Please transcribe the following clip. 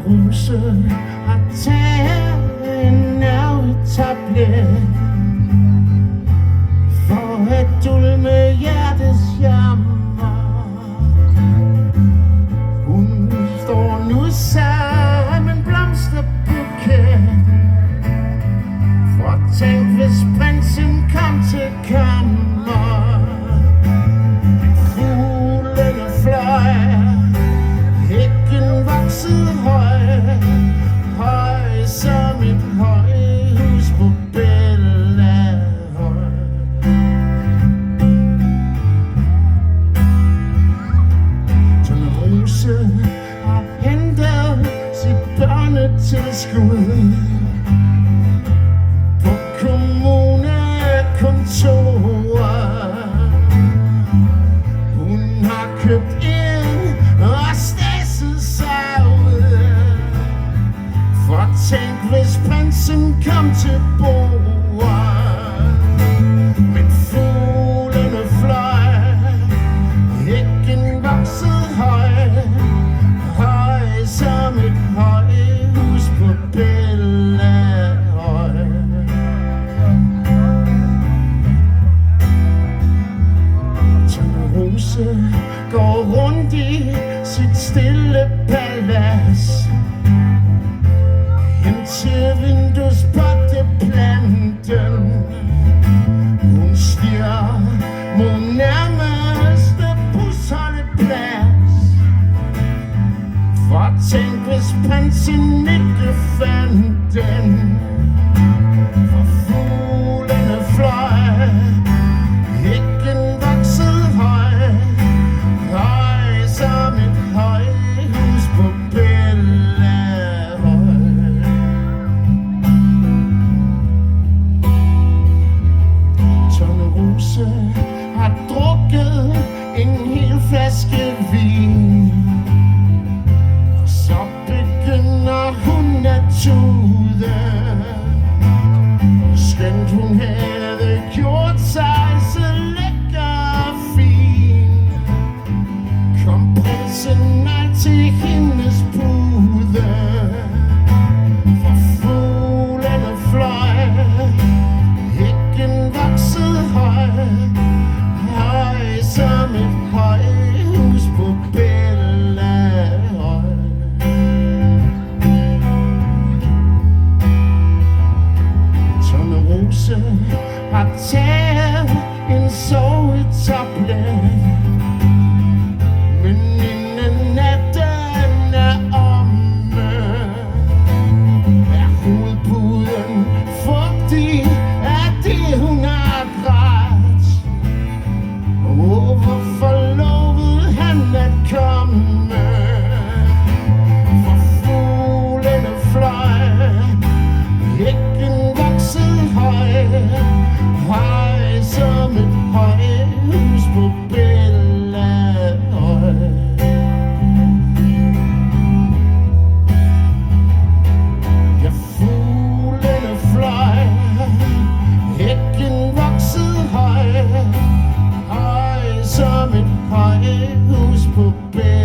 Rose har taget en nervetablet for at dulme hjertets jammer. Hun står nu sammen blomsterbuket, for tænk hvis prinsen kom til kammer. Fuglene fløj, hækken voksede høj, høj som et højhus på Bellahøj. Tornerose har hentet sit børnetilskud på kommunekontoret. Hun har købt ind og stæsset sig ud, for tænk hvis prinsen kom til bordet. Men fuglene fløj, hækken voksede høj, høj som et højhus på Bellahøj. Tornerose går rundt i sit stille palads, hen til vinduespotteplanten. Hun stiger mod nærmeste busholdeplads, for tænk hvis prinsen ikke fandt den. For fuglene fløj, hækken voksede høj, høj som et højhus på Bellahøj. Tornerose har drukket en hel flaske vin, og så begynder hun at tude. Skønt hun havde gjort sig så lækker og fin, kom prinsen altid hendes pude. For fuglene fløj, hækken voksede høj, høj som et højhus på Bellahøj. Tornerose har taget en sovetablet, men inden natten er omme, er hovedpuden fugtig af det hun har grædt. Hvorfor lovede han at komme? For fuglene fløj, hækken voksede høj, høj som et højhus på Bellahøj. Ja, fuglene fløj, hækken voksede høj, høj som et højhus på Bellahøj.